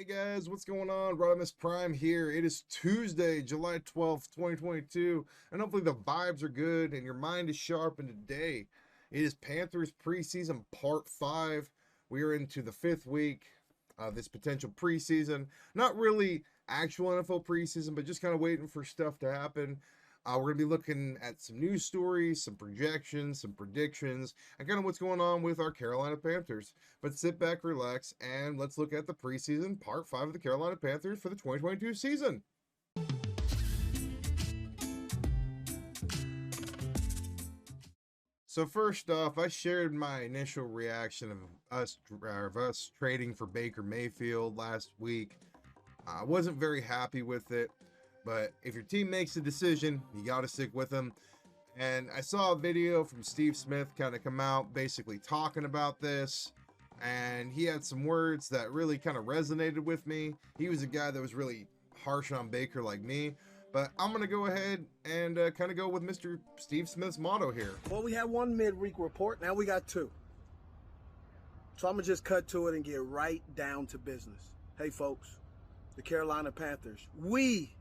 Hey guys, what's going on? Rodimus Prime here. It is Tuesday, July 12th, 2022, and hopefully the vibes are good and your mind is sharp. And today it is Panthers preseason part 5. We are into the 5th week of this potential preseason. Not really actual NFL preseason, but just kind of waiting for stuff to happen. We're going to be looking at some news stories, some projections, some predictions, and kind of what's going on with our Carolina Panthers. But sit back, relax, and let's look at the preseason part 5 of the Carolina Panthers for the 2022 season. So first off, I shared my initial reaction of us trading for Baker Mayfield last week. I wasn't very happy with it. But if your team makes a decision, you got to stick with them. And I saw a video from Steve Smith kind of come out basically talking about this. And he had some words that really kind of resonated with me. He was a guy that was really harsh on Baker like me. But I'm going to go ahead and kind of go with Mr. Steve Smith's motto here. Well, we had one midweek report. Now we got two. So I'm going to just cut to it and get right down to business. Hey, folks, the Carolina Panthers. We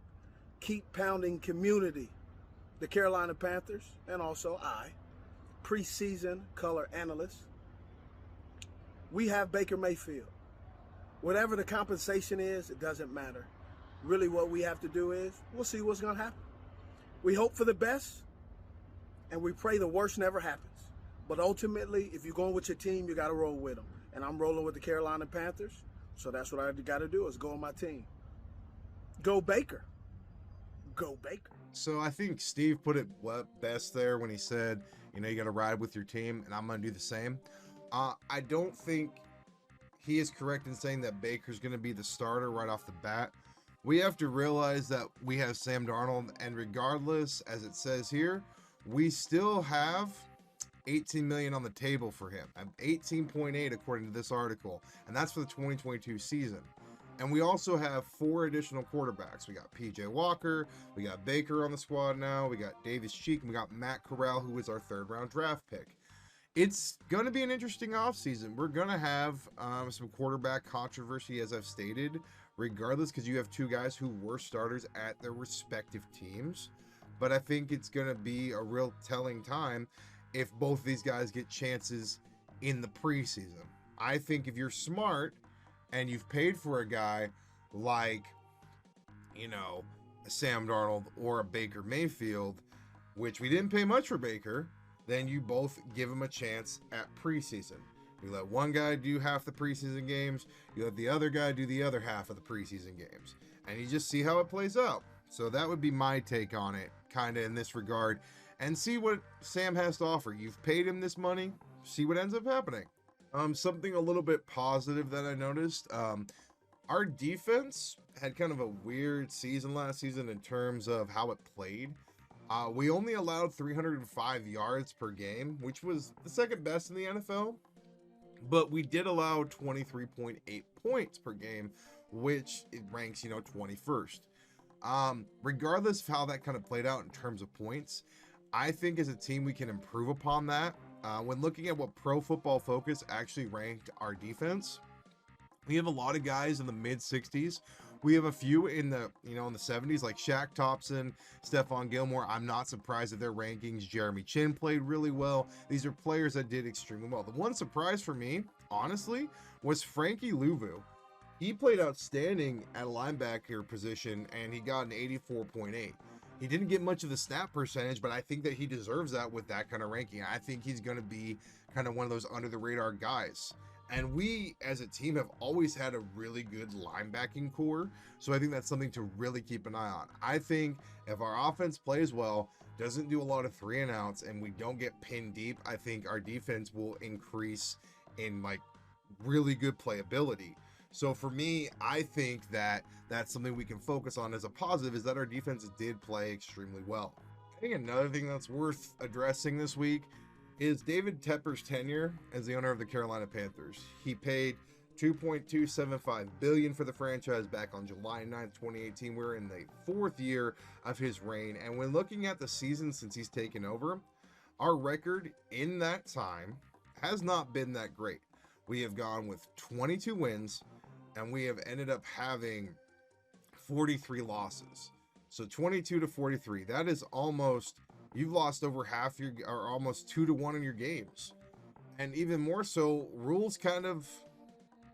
keep pounding community. The Carolina Panthers, and also I, preseason color analyst. We have Baker Mayfield. Whatever the compensation is, it doesn't matter. Really what we have to do is, we'll see what's going to happen. We hope for the best, and we pray the worst never happens. But ultimately, if you're going with your team, you got to roll with them. And I'm rolling with the Carolina Panthers, so that's what I got to do is go on my team. Go Baker. Go Baker. So I think Steve put it best there when he said, you got to ride with your team, and I'm going to do the same. I don't think he is correct in saying that Baker's going to be the starter right off the bat. We have to realize that we have Sam Darnold, and regardless, as it says here, we still have $18 million on the table for him. 18.8 according to this article, and that's for the 2022 season. And we also have 4 additional quarterbacks. We got PJ Walker, we got Baker on the squad now, we got Davis Cheek, and we got Matt Corral, who is our 3rd round draft pick. It's going to be an interesting offseason. We're going to have some quarterback controversy, as I've stated, regardless, because you have 2 guys who were starters at their respective teams. But I think it's going to be a real telling time if both these guys get chances in the preseason. I think if you're smart, and you've paid for a guy like, a Sam Darnold or a Baker Mayfield, which we didn't pay much for Baker, then you both give him a chance at preseason. You let one guy do half the preseason games, you let the other guy do the other half of the preseason games, and you just see how it plays out. So that would be my take on it, kind of in this regard, and see what Sam has to offer. You've paid him this money, see what ends up happening. Something a little bit positive that I noticed, our defense had kind of a weird season last season in terms of how it played. We only allowed 305 yards per game, which was the 2nd best in the NFL, but we did allow 23.8 points per game, which it ranks, 21st. Regardless of how that kind of played out in terms of points, I think as a team we can improve upon that. When looking at what Pro Football Focus actually ranked our defense, we have a lot of guys in the mid 60s. We have a few in the, in the 70s, like Shaq Thompson, Stephon Gilmore. I'm not surprised at their rankings. Jeremy Chin played really well. These are players that did extremely well. The one surprise for me, honestly, was Frankie Louvu. He played outstanding at a linebacker position, and he got an 84.8. He didn't get much of the snap percentage, but I think that he deserves that with that kind of ranking. I think he's going to be kind of one of those under-the-radar guys. And we, as a team, have always had a really good linebacking core, so I think that's something to really keep an eye on. I think if our offense plays well, doesn't do a lot of 3-and-outs, and we don't get pinned deep, I think our defense will increase in, really good playability. So for me, I think that that's something we can focus on as a positive, is that our defense did play extremely well. I think another thing that's worth addressing this week is David Tepper's tenure as the owner of the Carolina Panthers. He paid $2.275 billion for the franchise back on July 9th, 2018. We're in the 4th year of his reign, and when looking at the season since he's taken over, our record in that time has not been that great. We have gone with 22 wins, and we have ended up having 43 losses. So 22 to 43. That is almost, you've lost over half your, or almost 2-1 in your games. And even more so, Rule's kind of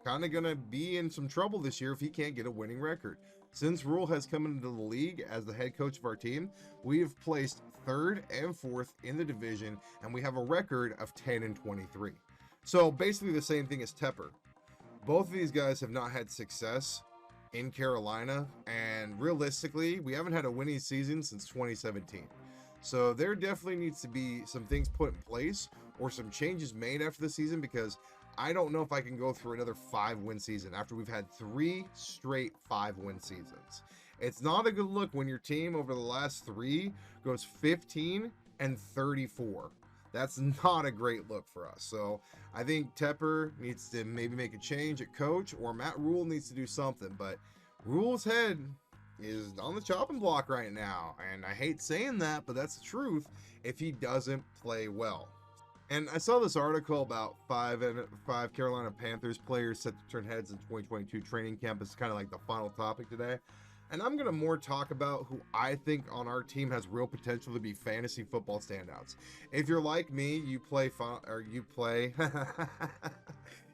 gonna be in some trouble this year if he can't get a winning record. Since Rule has come into the league as the head coach of our team, we have placed 3rd and 4th in the division, and we have a record of 10 and 23. So basically the same thing as Tepper. Both of these guys have not had success in Carolina, and realistically, we haven't had a winning season since 2017. So there definitely needs to be some things put in place or some changes made after the season, because I don't know if I can go through another 5-win season after we've had 3 straight 5-win seasons. It's not a good look when your team over the last 3 goes 15 and 34. That's not a great look for us. So I think Tepper needs to maybe make a change at coach, or Matt Rule needs to do something. But Rule's head is on the chopping block right now, and I hate saying that, but that's the truth if he doesn't play well. And I saw this article about 5 Carolina Panthers players set to turn heads in 2022 training camp. It's kind of like the final topic today. And I'm going to more talk about who I think on our team has real potential to be fantasy football standouts. If you're like me, you play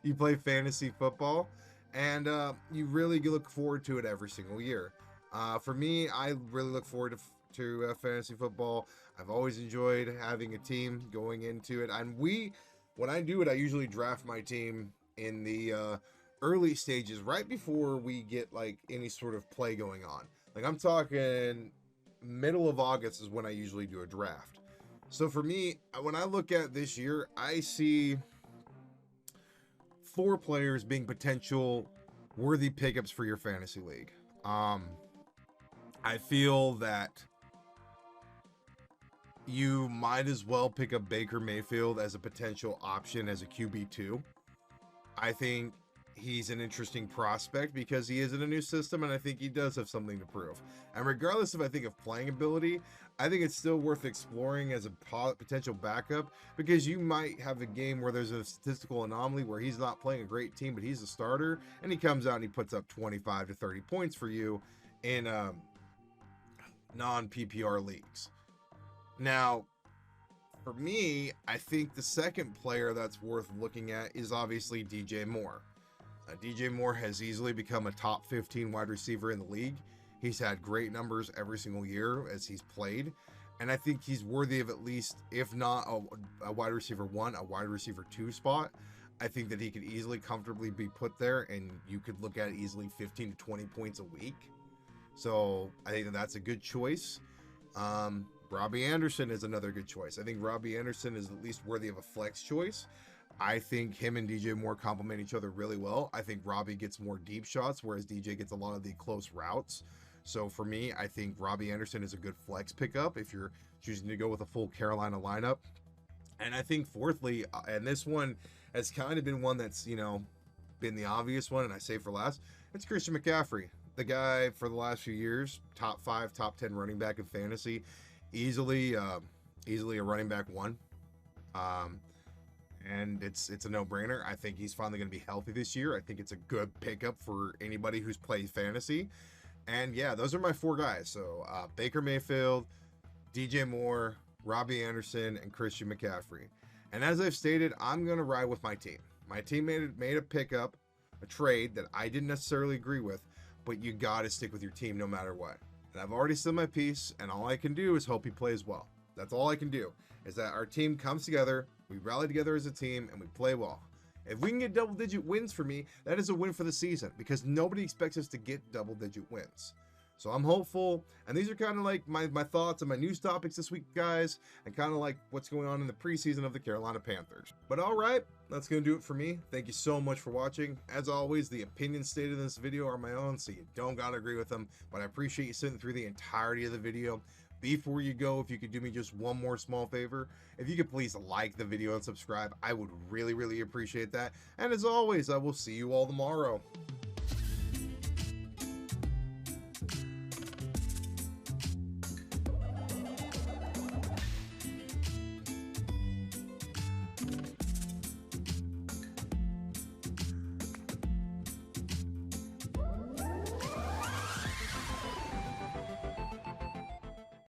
you play fantasy football, and you really look forward to it every single year. For me, I really look forward to fantasy football. I've always enjoyed having a team going into it. And when I do it, I usually draft my team in the early stages, right before we get like any sort of play going on. Like I'm talking middle of August is when I usually do a draft. So for me, when I look at this year, I see 4 players being potential worthy pickups for your fantasy league. I feel that you might as well pick up Baker Mayfield as a potential option as a QB2. I think he's an interesting prospect because he is in a new system, and I think he does have something to prove. And regardless of, I think, of playing ability, I think it's still worth exploring as a potential backup, because you might have a game where there's a statistical anomaly where he's not playing a great team, but he's a starter, and he comes out and he puts up 25 to 30 points for you in non-PPR leagues. Now, for me, I think the second player that's worth looking at is obviously DJ Moore. DJ Moore has easily become a top 15 wide receiver in the league. He's had great numbers every single year as he's played, and I think he's worthy of at least, if not a wide receiver 1, a wide receiver 2 spot. I think that he could easily comfortably be put there, and you could look at easily 15 to 20 points a week. So I think that that's a good choice. Robbie Anderson is another good choice. I think Robbie Anderson is at least worthy of a flex choice. I think him and DJ Moore complement each other really well. I think Robbie gets more deep shots, whereas DJ gets a lot of the close routes. So for me, I think Robbie Anderson is a good flex pickup if you're choosing to go with a full Carolina lineup. And I think fourthly, and this one has kind of been one that's, been the obvious one, and I say for last, it's Christian McCaffrey. The guy for the last few years, top 5, top 10 running back in fantasy, easily a running back 1. And it's a no-brainer. I think he's finally going to be healthy this year. I think it's a good pickup for anybody who's played fantasy. And yeah, those are my 4 guys. So Baker Mayfield, DJ Moore, Robbie Anderson, and Christian McCaffrey. And as I've stated, I'm going to ride with my team. My team made a pickup, a trade that I didn't necessarily agree with, but you got to stick with your team no matter what. And I've already said my piece, and all I can do is hope he plays well. That's all I can do, is that our team comes together, we rally together as a team, and we play well. If we can get double-digit wins for me, that is a win for the season, because nobody expects us to get double-digit wins. So I'm hopeful, and these are kind of like my thoughts and my news topics this week, guys, and kind of like what's going on in the preseason of the Carolina Panthers. But all right, that's going to do it for me. Thank you so much for watching. As always, the opinions stated in this video are my own, so you don't got to agree with them, but I appreciate you sitting through the entirety of the video. Before you go, if you could do me just one more small favor, if you could please like the video and subscribe, I would really, really appreciate that. And as always, I will see you all tomorrow.